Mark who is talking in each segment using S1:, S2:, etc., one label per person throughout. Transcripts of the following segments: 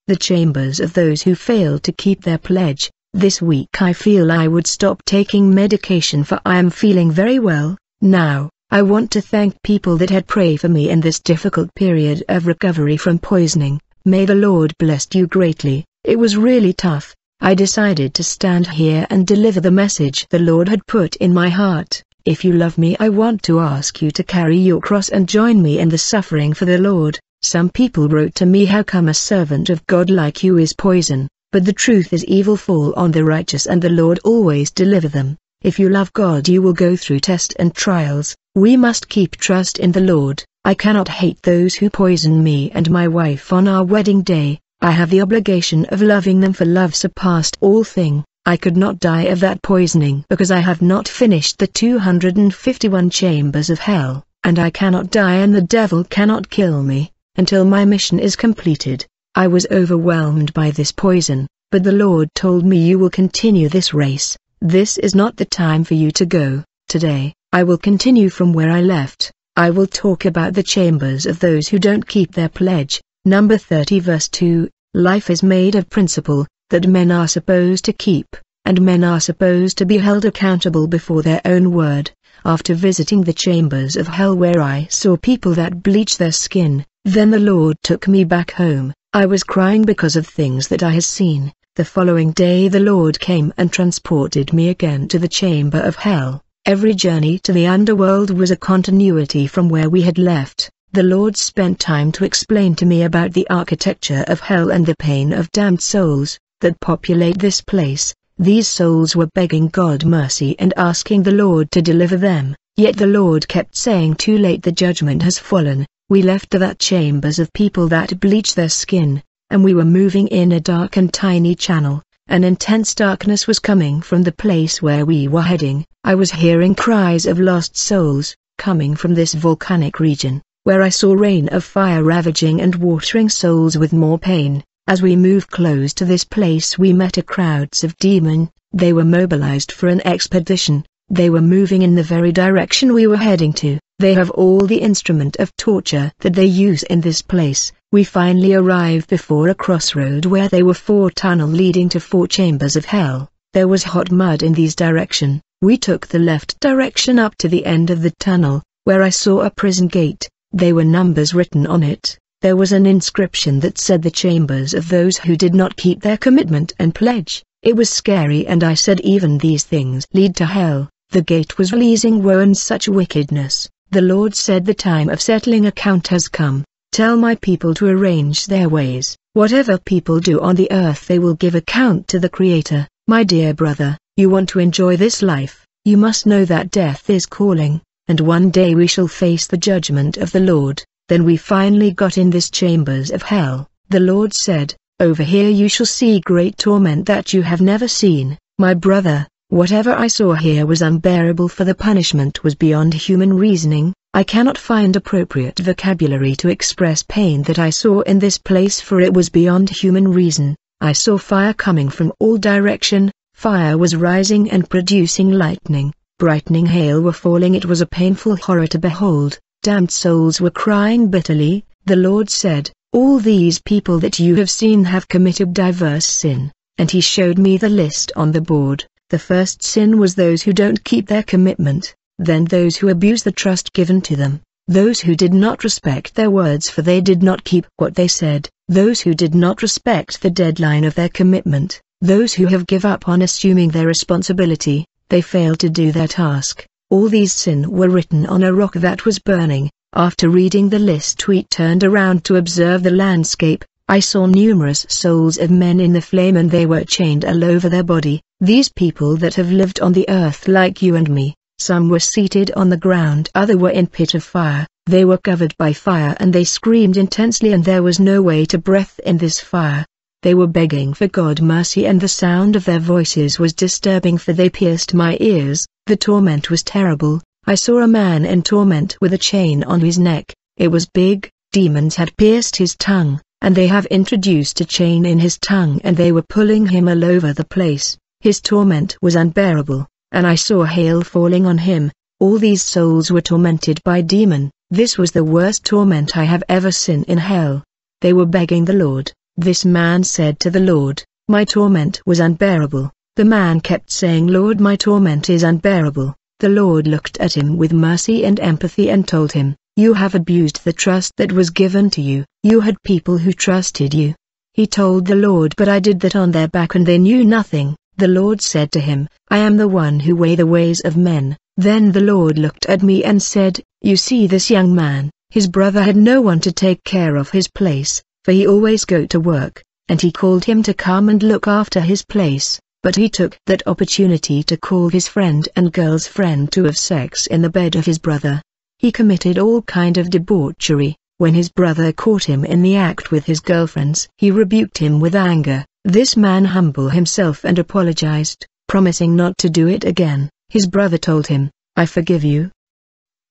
S1: the chambers of those who fail to keep their pledge. This week I feel I would stop taking medication for I am feeling very well. Now, I want to thank people that had prayed for me in this difficult period of recovery from poisoning. May the Lord bless you greatly. It was really tough. I decided to stand here and deliver the message the Lord had put in my heart. If you love me, I want to ask you to carry your cross and join me in the suffering for the Lord. Some people wrote to me, how come a servant of God like you is poison? But the truth is, evil fall on the righteous and the Lord always deliver them. If you love God, you will go through tests and trials. We must keep trust in the Lord. I cannot hate those who poison me and my wife on our wedding day. I have the obligation of loving them, for love surpassed all thing. I could not die of that poisoning because I have not finished the 251 chambers of hell, and I cannot die and the devil cannot kill me until my mission is completed. I was overwhelmed by this poison, but the Lord told me, you will continue this race. This is not the time for you to go. Today, I will continue from where I left. I will talk about the chambers of those who don't keep their pledge. Number 30 verse 2, life is made of principle, that men are supposed to keep, and men are supposed to be held accountable before their own word. After visiting the chambers of hell where I saw people that bleach their skin, then the Lord took me back home. I was crying because of things that I had seen. The following day the Lord came and transported me again to the chamber of hell. Every journey to the underworld was a continuity from where we had left. The Lord spent time to explain to me about the architecture of hell and the pain of damned souls that populate this place. These souls were begging God mercy and asking the Lord to deliver them, yet the Lord kept saying, too late, the judgment has fallen. We left that chambers of people that bleach their skin, and we were moving in a dark and tiny channel. An intense darkness was coming from the place where we were heading. I was hearing cries of lost souls, coming from this volcanic region, where I saw rain of fire ravaging and watering souls with more pain. As we moved close to this place we met a crowds of demons. They were mobilized for an expedition. They were moving in the very direction we were heading to. They have all the instrument of torture that they use in this place. We finally arrived before a crossroad where there were 4 tunnels leading to 4 chambers of hell. There was hot mud in these direction. We took the left direction up to the end of the tunnel, where I saw a prison gate. There were numbers written on it. There was an inscription that said the chambers of those who did not keep their commitment and pledge. It was scary, and I said, even these things lead to hell. The gate was releasing woe and such wickedness. The Lord said, the time of settling account has come. Tell my people to arrange their ways. Whatever people do on the earth they will give account to the Creator. My dear brother, you want to enjoy this life, you must know that death is calling, and one day we shall face the judgment of the Lord. Then we finally got in this chambers of hell. The Lord said, over here you shall see great torment that you have never seen. My brother, whatever I saw here was unbearable, for the punishment was beyond human reasoning. I cannot find appropriate vocabulary to express pain that I saw in this place, for it was beyond human reason. I saw fire coming from all direction. Fire was rising and producing lightning. Brightening hail were falling. It was a painful horror to behold. Damned souls were crying bitterly. The Lord said, all these people that you have seen have committed diverse sin, and He showed me the list on the board. The first sin was those who don't keep their commitment, then those who abuse the trust given to them, those who did not respect their words for they did not keep what they said, those who did not respect the deadline of their commitment, those who have give up on assuming their responsibility, they failed to do their task. All these sin were written on a rock that was burning. After reading the list we turned around to observe the landscape. I saw numerous souls of men in the flame, and they were chained all over their body. These people that have lived on the earth like you and me, some were seated on the ground, others were in pit of fire. They were covered by fire and they screamed intensely, and there was no way to breathe in this fire. They were begging for God mercy, and the sound of their voices was disturbing, for they pierced my ears. The torment was terrible. I saw a man in torment with a chain on his neck. It was big. Demons had pierced his tongue, and they have introduced a chain in his tongue, and they were pulling him all over the place. His torment was unbearable, and I saw hail falling on him. All these souls were tormented by demon. This was the worst torment I have ever seen in hell. They were begging the Lord, This man said to the Lord, "My torment was unbearable." The man kept saying, "Lord, my torment is unbearable." The Lord looked at him with mercy and empathy and told him, "You have abused the trust that was given to you. You had people who trusted you." He told the Lord, "But I did that on their back and they knew nothing." The Lord said to him, "I am the one who weigh the ways of men." Then the Lord looked at me and said, "You see this young man, his brother had no one to take care of his place, for he always go to work, and he called him to come and look after his place, but he took that opportunity to call his friend and girl's friend to have sex in the bed of his brother. He committed all kind of debauchery. When his brother caught him in the act with his girlfriends, he rebuked him with anger. This man humbled himself and apologized, promising not to do it again. His brother told him, "I forgive you,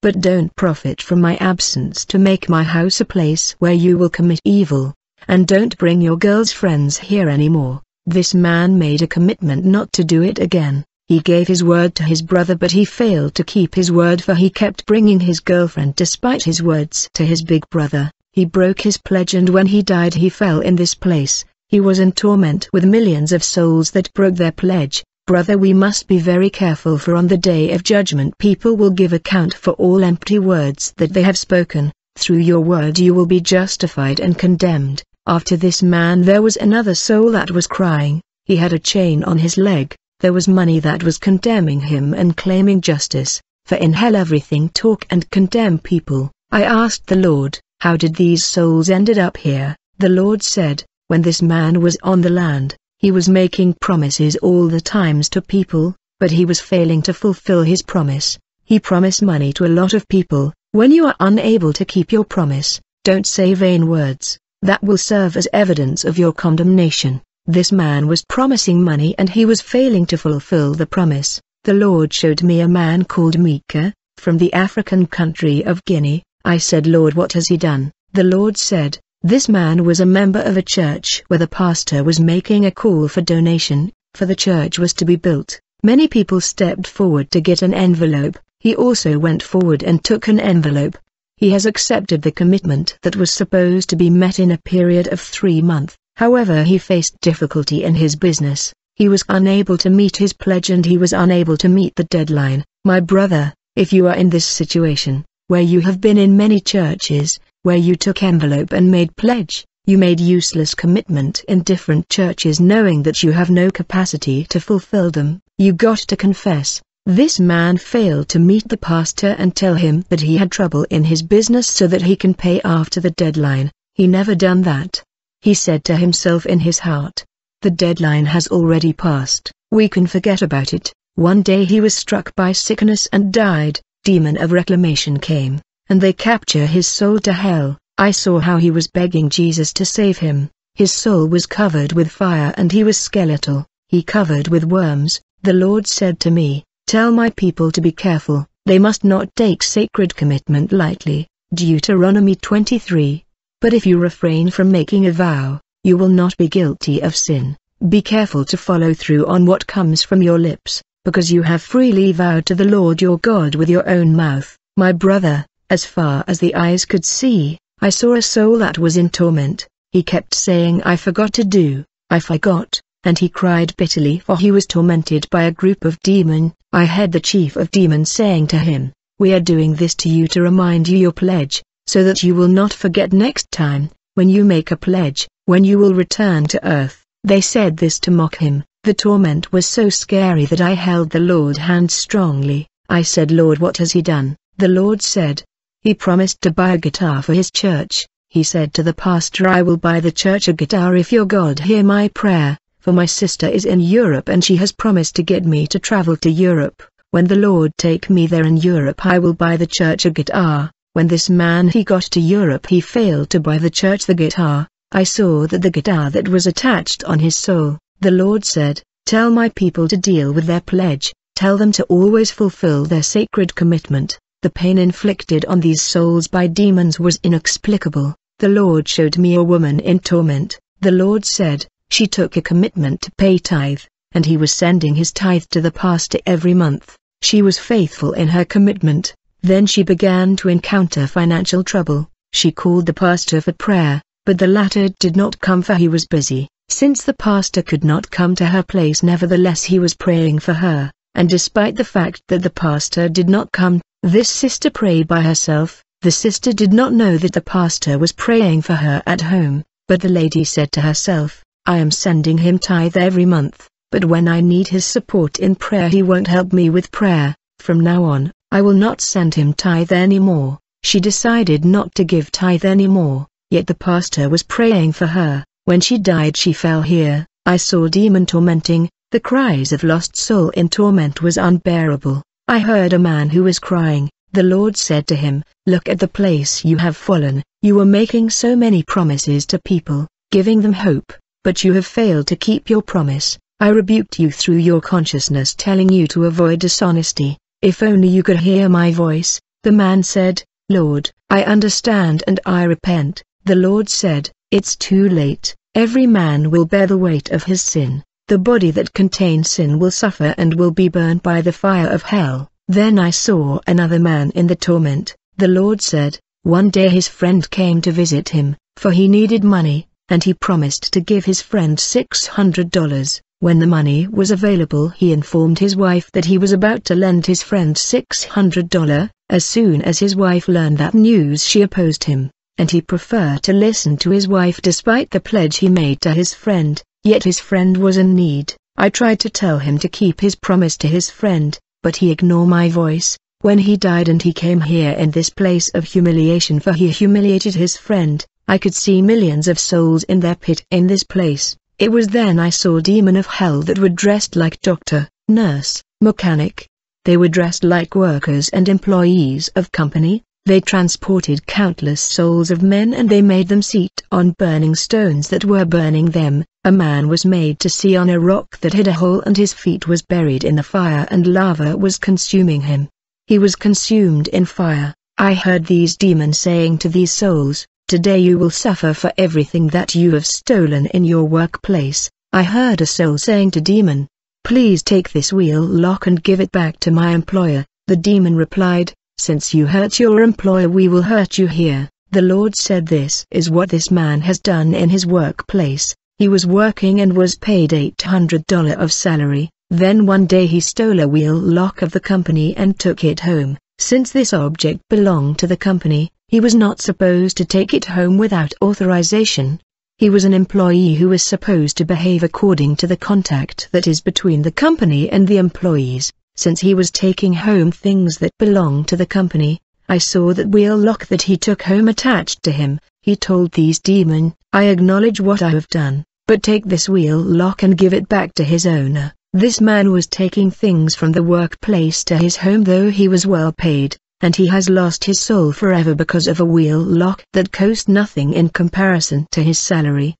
S1: but don't profit from my absence to make my house a place where you will commit evil, and don't bring your girl's friends here anymore." This man made a commitment not to do it again. He gave his word to his brother, but he failed to keep his word, for he kept bringing his girlfriend despite his words to his big brother. He broke his pledge, and when he died he fell in this place. He was in torment with millions of souls that broke their pledge. Brother, we must be very careful, for on the day of judgment people will give account for all empty words that they have spoken. Through your word you will be justified and condemned. After this man there was another soul that was crying. He had a chain on his leg. There was money that was condemning him and claiming justice, for in hell everything talk and condemn people. I asked the Lord, "How did these souls ended up here?" The Lord said, "When this man was on the land, he was making promises all the times to people, but he was failing to fulfill his promise. He promised money to a lot of people. When you are unable to keep your promise, don't say vain words. That will serve as evidence of your condemnation." This man was promising money and he was failing to fulfill the promise. The Lord showed me a man called Mika, from the African country of Guinea. I said, "Lord, what has he done?" The Lord said, "This man was a member of a church where the pastor was making a call for donation, for the church was to be built. Many people stepped forward to get an envelope. He also went forward and took an envelope. He has accepted the commitment that was supposed to be met in a period of 3 months. However, he faced difficulty in his business. He was unable to meet his pledge and he was unable to meet the deadline." My brother, if you are in this situation, where you have been in many churches, where you took envelope and made pledge, you made useless commitment in different churches knowing that you have no capacity to fulfill them, you got to confess. This man failed to meet the pastor and tell him that he had trouble in his business so that he can pay after the deadline. He never done that. He said to himself in his heart, "The deadline has already passed, we can forget about it." One day he was struck by sickness and died. Demon of reclamation came, and they capture his soul to hell. I saw how he was begging Jesus to save him. His soul was covered with fire and he was skeletal, he covered with worms. The Lord said to me, "Tell my people to be careful, they must not take sacred commitment lightly." Deuteronomy 23. But if you refrain from making a vow, you will not be guilty of sin. Be careful to follow through on what comes from your lips, because you have freely vowed to the Lord your God with your own mouth. My brother, as far as the eyes could see, I saw a soul that was in torment. He kept saying, "I forgot to do, I forgot," and he cried bitterly, for he was tormented by a group of demons. I heard the chief of demons saying to him, "We are doing this to you to remind you your pledge, so that you will not forget next time, when you make a pledge, when you will return to earth." They said this to mock him. The torment was so scary that I held the Lord's hand strongly. I said, "Lord, what has he done?" The Lord said, "He promised to buy a guitar for his church." He said to the pastor, "I will buy the church a guitar if your God hear my prayer, for my sister is in Europe and she has promised to get me to travel to Europe. When the Lord take me there in Europe, I will buy the church a guitar." When this man he got to Europe, he failed to buy the church the guitar. I saw that the guitar that was attached on his soul. The Lord said, "Tell my people to deal with their pledge, tell them to always fulfill their sacred commitment." The pain inflicted on these souls by demons was inexplicable. The Lord showed me a woman in torment. The Lord said, she took a commitment to pay tithe, and he was sending his tithe to the pastor every month. She was faithful in her commitment. Then she began to encounter financial trouble. She called the pastor for prayer. but the latter did not come for he was busy. Since the pastor could not come to her place, nevertheless he was praying for her, and despite the fact that the pastor did not come, this sister prayed by herself. The sister did not know that the pastor was praying for her at home, but the lady said to herself, I am sending him tithe every month, but when I need his support in prayer he won't help me with prayer. From now on, I will not send him tithe anymore. She decided not to give tithe anymore, yet the pastor was praying for her. When she died she fell here. I saw demon tormenting. The cries of lost soul in torment was unbearable. I heard a man who was crying. The Lord said to him, look at the place you have fallen. You were making so many promises to people, giving them hope, but you have failed to keep your promise. I rebuked you through your consciousness telling you to avoid dishonesty. If only you could hear my voice. The man said, Lord, I understand and I repent. The Lord said, it's too late. Every man will bear the weight of his sin. The body that contains sin will suffer and will be burned by the fire of hell. Then I saw another man in the torment. The Lord said, one day his friend came to visit him, for he needed money, and he promised to give his friend $600. When the money was available he informed his wife that he was about to lend his friend $600. As soon as his wife learned that news she opposed him, and he preferred to listen to his wife despite the pledge he made to his friend, yet his friend was in need. I tried to tell him to keep his promise to his friend, but he ignored my voice. When he died and he came here in this place of humiliation for he humiliated his friend, I could see millions of souls in their pit in this place. It was then I saw demon of hell that were dressed like doctor, nurse, mechanic. They were dressed like workers and employees of company. They transported countless souls of men and they made them sit on burning stones that were burning them. A man was made to see on a rock that had a hole and his feet was buried in the fire and lava was consuming him. He was consumed in fire. I heard these demons saying to these souls, today you will suffer for everything that you have stolen in your workplace. I heard a soul saying to demon, please take this wheel lock and give it back to my employer. The demon replied, since you hurt your employer we will hurt you here. The Lord said this is what this man has done in his workplace. He was working and was paid $800 of salary. Then one day he stole a wheel lock of the company and took it home. Since this object belonged to the company, he was not supposed to take it home without authorization. He was an employee who was supposed to behave according to the contract that is between the company and the employees. Since he was taking home things that belonged to the company, I saw that wheel lock that he took home attached to him. He told these demons, I acknowledge what I have done, but take this wheel lock and give it back to his owner. This man was taking things from the workplace to his home though he was well paid, and he has lost his soul forever because of a wheel lock that cost nothing in comparison to his salary.